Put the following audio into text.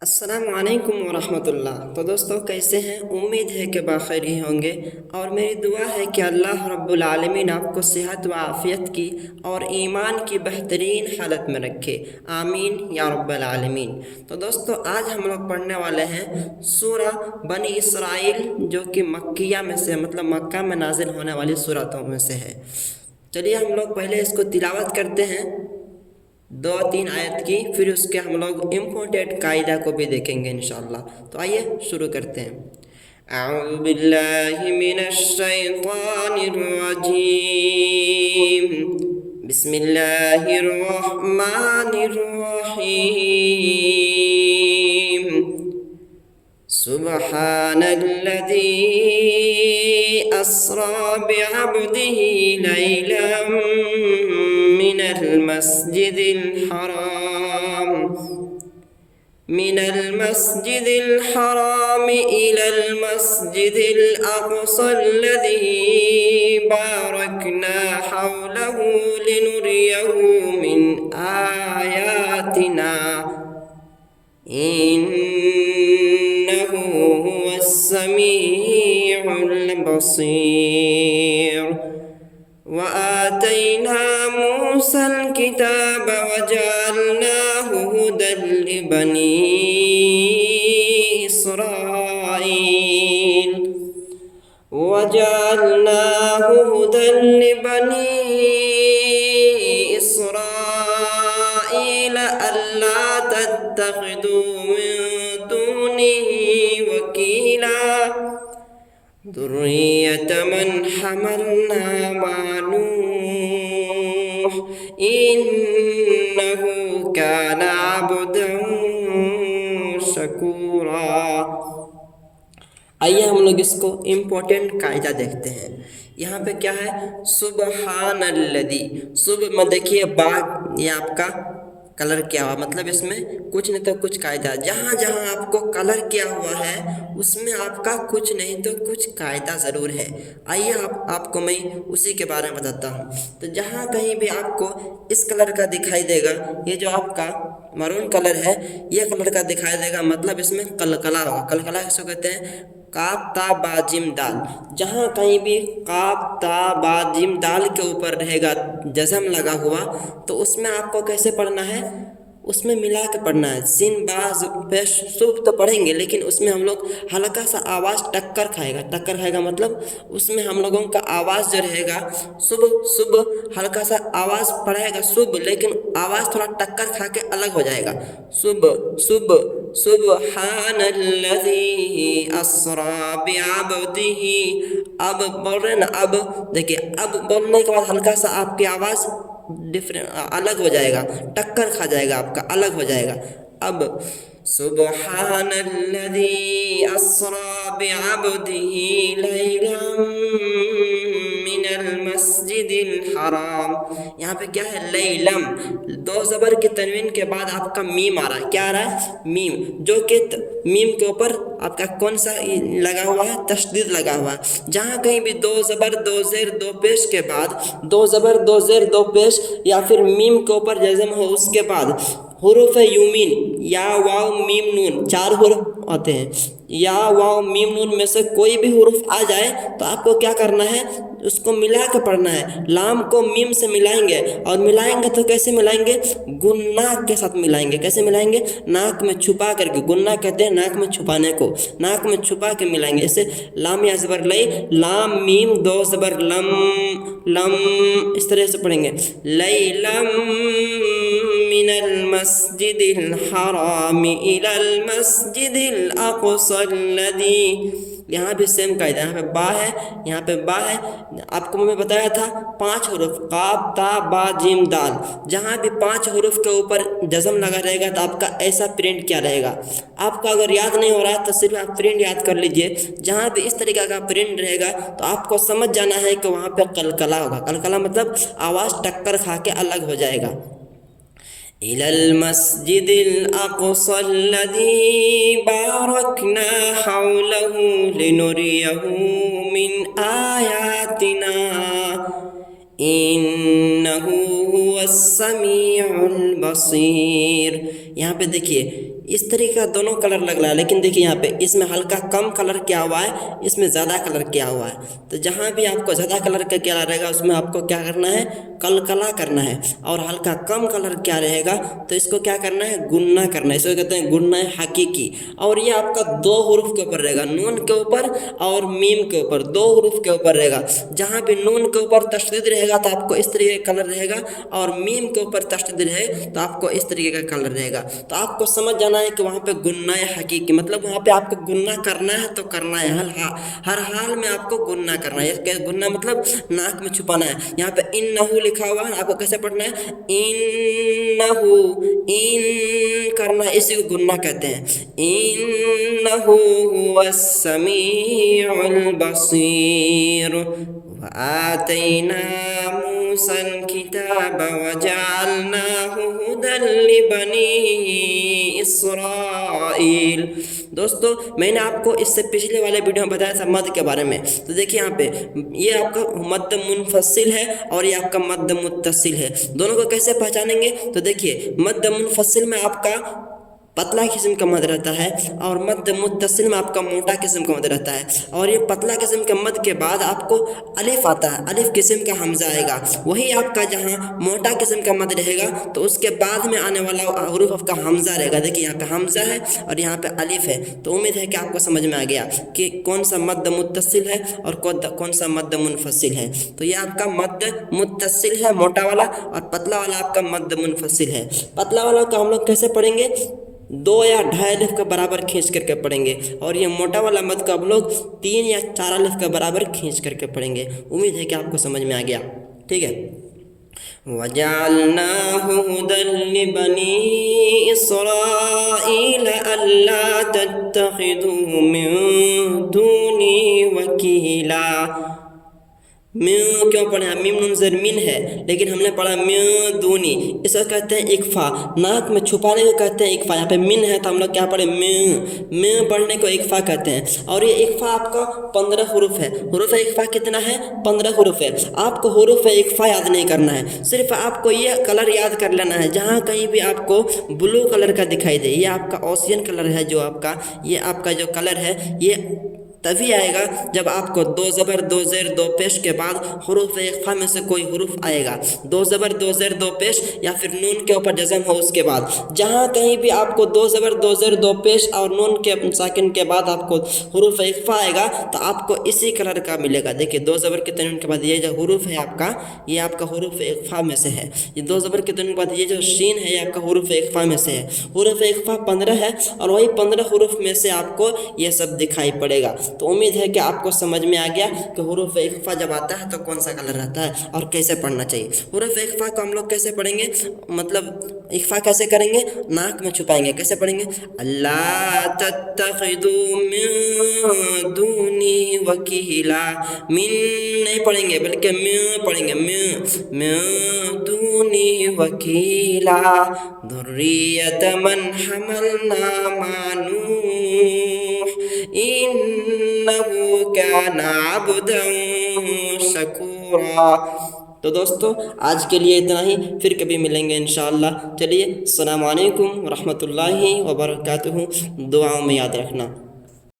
السلام علیکم ورحمۃ اللہ۔ تو دوستو کیسے ہیں؟ امید ہے کہ بخیر ہی ہوں گے، اور میری دعا ہے کہ اللہ رب العالمین آپ کو صحت و عافیت کی اور ایمان کی بہترین حالت میں رکھے، آمین یا رب العالمین۔ تو دوستو آج ہم لوگ پڑھنے والے ہیں سورہ بنی اسرائیل، جو کہ مکیہ میں سے مطلب مکہ میں نازل ہونے والی سورتوں میں سے ہے۔ چلیے ہم لوگ پہلے اس کو تلاوت کرتے ہیں، 2-3 آیت کی، پھر اس کے ہم لوگ امپورٹنٹ قاعدہ کو بھی دیکھیں گے انشاءاللہ۔ تو آئیے شروع کرتے ہیں۔ اعوذ باللہ من الشیطان الرجیم، بسم اللہ الرحمن الرحیم۔ سبحان الذي أسرى بعبده ليلا من المسجد الحرام إلى المسجد الأقصى الذي باركنا حوله لنريه من آياتنا إنه هو السميع البصير۔ وآتينا موسى الكتاب وجعلناه هدى لبني إسرائيل ألا تتخذوا من دونه وكيلا ذرية من حملنا مع نوح إنه كان عبدا شکورا۔ آئیے ہم لوگ اس کو امپورٹنٹ قاعدہ دیکھتے ہیں۔ یہاں پہ کیا ہے؟ سبحان الذی، صبح میں دیکھیے با، یہ آپ کا کلر کیا ہوا، مطلب اس میں کچھ نہیں تو کچھ قاعدہ، جہاں جہاں آپ کو کلر کیا ہوا ہے اس میں آپ کا کچھ نہیں تو کچھ قاعدہ ضرور ہے۔ آئیے آپ کو میں اسی کے بارے میں بتاتا ہوں۔ تو جہاں کہیں بھی آپ کو اس کلر کا دکھائی دے گا، یہ جو آپ کا مرون کلر ہے، یہ کلر کا دکھائی دے گا، مطلب اس میں قلقلہ ہوگا۔ قلقلہ کس کو کہتے ہیں؟ قاف تا با جیم دال۔ جہاں کہیں بھی قاف تا با جیم دال کے اوپر رہے گا جزم لگا ہوا، تو اس میں آپ کو کیسے پڑھنا ہے؟ اس میں ملا کے پڑھنا ہے۔ سین باز پیش صبح تو پڑھیں گے، لیکن اس میں ہم لوگ ہلکا سا آواز ٹکر کھائے گا۔ ٹکر کھائے گا مطلب اس میں ہم لوگوں کا آواز جو رہے گا، صبح صبح ہلکا سا آواز پڑھے گا صبح، لیکن آواز تھوڑا ٹکر کھا کے الگ ہو جائے گا۔ صبح صبح، سبحان الذی اسری بعبدہ۔ اب بول رہے نا، اب دیکھیے، اب بولنے کے بعد ہلکا سا آپ کی آواز الگ ہو جائے گا، ٹکر کھا جائے گا، آپ کا الگ ہو جائے گا۔ اب سبحان الذی اسری بعبدہ لیلا من المسجد الحرام۔ یہاں پہ کیا ہے؟ لیلم، دو زبر کے تنوین کے بعد آپ کا میم آ رہا ہے۔ کیا آ رہا ہے؟ میم، جو کہ میم کے اوپر آپ کا کون سا لگا ہوا ہے؟ تشدید لگا ہوا ہے۔ جہاں کہیں بھی دو زبر دو زیر دو پیش کے بعد، دو زبر دو زیر دو پیش یا پھر میم کے اوپر جزم ہو، اس کے بعد حروف یومین یا واو میم نون، 4 حروف آتے ہیں، یا واو میم نون میں سے کوئی بھی حروف آ جائے تو آپ کو کیا کرنا ہے؟ اس کو ملا کے پڑھنا ہے۔ لام کو میم سے ملائیں گے، اور ملائیں گے تو کیسے ملائیں گے؟ گناہ کے ساتھ ملائیں گے۔ کیسے ملائیں گے؟ ناک میں چھپا کر کے، گناہ کہتے ہیں ناک میں چھپانے کو، ناک میں چھپا کے ملائیں گے۔ جیسے لام یا زبر لئی، لام میم دو زبر لم، لم، اس طرح سے پڑھیں گے۔ لیلم من المسجد الحرام الى المسجد الاقصى الذي۔ یہاں بھی سیم قاعدہ، یہاں پہ با ہے، یہاں پہ با ہے۔ آپ کو میں بتایا تھا 5 حروف، قاف تا با جیم دال، جہاں بھی 5 حروف کے اوپر جزم لگا رہے گا تو آپ کا ایسا پرنٹ کیا رہے گا۔ آپ کو اگر یاد نہیں ہو رہا ہے تو صرف آپ پرنٹ یاد کر لیجئے۔ جہاں بھی اس طریقہ کا پرنٹ رہے گا تو آپ کو سمجھ جانا ہے کہ وہاں پہ قلقلہ ہوگا۔ قلقلہ مطلب آواز ٹکر کھا کے الگ ہو جائے گا۔ إلى المسجد الأقصى الذي باركنا حوله لنريه من آياتنا إنه هو السميع البصير۔ یہاں پہ دیکھیے इस तरीके का दोनों कलर लग रहा है, लेकिन देखिए यहाँ पे इसमें हल्का कम कलर क्या हुआ है, इसमें ज़्यादा कलर क्या हुआ है। तो जहाँ भी आपको ज़्यादा कलर का क्या रहेगा उसमें आपको क्या करना है, कलकला करना है। और हल्का कम कलर क्या रहेगा तो इसको क्या करना है, गुन्ना करना है। इसको कहते हैं गुन्ना हकीकी। और ये आपका दो हुरूफ के ऊपर रहेगा, नून के ऊपर और मीम के ऊपर, दो हुरूफ के ऊपर रहेगा। जहाँ भी नून के ऊपर तशदीद रहेगा तो आपको इस तरीके का कलर रहेगा, और मीम के ऊपर तशदीद रहे तो आपको इस तरीके का कलर रहेगा। तो आपको समझ जाना है कि वहाँ पे गुन्ना हकीकी मतलब वहाँ पे आपको गुन्ना करना है तो करना है, हर हाल में आपको गुन्ना करना है। गुन्ना मतलब नाक में छुपाना है। यहाँ पे इन्नहु लिखा हुआ है, आपको कैसे पढ़ना है, इन्नहु, इन करना है, इसी को गुन्ना कहते हैं। इन्नहु हुवस समीउल बसीर व आतैना मूसल किताब व जअलनाहु हुदल लिबनी इसराइल। दोस्तों मैंने आपको इससे पिछले वाले वीडियो में बताया था मद के बारे में। तो देखिए यहाँ पे ये आपका मद मुनफसिल है और ये आपका मद मुत्तसिल है। दोनों को कैसे पहचानेंगे, तो देखिए मद मुनफसिल में आपका पतला किस्म का मद रहता है और मद मुत्तसिल में आपका मोटा किस्म का मद रहता है। और ये पतला किस्म के मद के बाद आपको अलिफ आता है, अलिफ किस्म का हमजा आएगा। वही आपका जहाँ मोटा किस्म का मद रहेगा तो उसके बाद में आने वाला हुरूफ आपका हमजा रहेगा। देखिए यहाँ पे हमजा है और यहाँ पे अलिफ है। तो उम्मीद है कि आपको समझ में आ गया कि कौन सा मद मुत्तसिल है और कौन सा मद मुनफसिल है। तो ये आपका मद मुत्तसिल है मोटा वाला, और पतला वाला आपका मद मुनफसिल है। पतला वाला को हम लोग कैसे पढ़ेंगे, 2 या 2.5 अलिफ के बराबर खींच करके पढ़ेंगे, और ये मोटा वाला मद को आप लोग 3 या 4 अलिफ के बराबर खींच करके पढ़ेंगे। उम्मीद है कि आपको समझ में आ गया, ठीक है। वजअलनाहु हुदल लिबनी इसराईल अल्ला तत्तखिदू मिन दूनी वकीला। म्यू क्यों पढ़ा, मीम नून ज़ेर मिन है, लेकिन हमने पढ़ा म्यू दूनी, इसको कहते हैं इकफा, नाक में छुपाने को कहते हैं इकफा। यहाँ पे मिन है तो हम लोग क्या पढ़े, म्यू पढ़ने को इकफा कहते हैं। और ये इकफा आपका 15 हुरूफ है। हुरूफ इकफा कितना है, 15 हुरूफ है। आपको हुरूफ इकफा याद नहीं करना है, सिर्फ आपको ये कलर याद कर लेना है। जहाँ कहीं भी आपको ब्लू कलर का दिखाई दे, ये आपका ओशियन कलर है, जो आपका ये आपका जो कलर है ये तभी आएगा जब आपको 2 ज़बर 2 ज़ेर 2 पेश के बाद हुरूफ इख्फा में से कोई हुरूफ आएगा। 2 ज़बर 2 ज़ेर 2 पेश या फिर नून के ऊपर जज़म हो उसके बाद। जहाँ कहीं भी आपको 2 ज़बर 2 ज़ेर 2 पेश और नून के साकिन के बाद आपको हुरूफ इख्फा आएगा तो आपको इसी कलर का मिलेगा। देखिए 2 ज़बर के तनवीन के बाद ये जो हुरूफ है आपका, ये आपका हुरूफ इख्फा में से है। ये 2 ज़बर के तनवीन के बाद ये जो शीन है ये आपका हुरूफ इख्फा में से है। हुरूफ इख्फा 15 है और वही 15 हुरूफ में से आपको ये सब दिखाई पड़ेगा। तो उम्मीद है कि आपको समझ में आ गया कि हुरूफ इख्फा जब आता है तो कौन सा कलर रहता है और कैसे पढ़ना चाहिए। हुरूफ इख्फा को हम लोग कैसे पढ़ेंगे, मतलब इख्फा कैसे करेंगे, नाक में छुपाएंगे। कैसे पढ़ेंगे, अल्लाह तत्तखिदू मिन दूनी वकीला। मिन नहीं पढ़ेंगे बल्कि म्यू पढ़ेंगे, मिन दूनी वकीला दुर्रियत मन हमलना मा नूह इन्नहु काना अब्दन शकूरा। तो दोस्तों आज के लिए इतना ही, फिर कभी मिलेंगे इंशाअल्लाह। चलिए, अस्सलामु अलैकुम व रहमतुल्लाहि व बरकातुहू। दुआओं में याद रखना।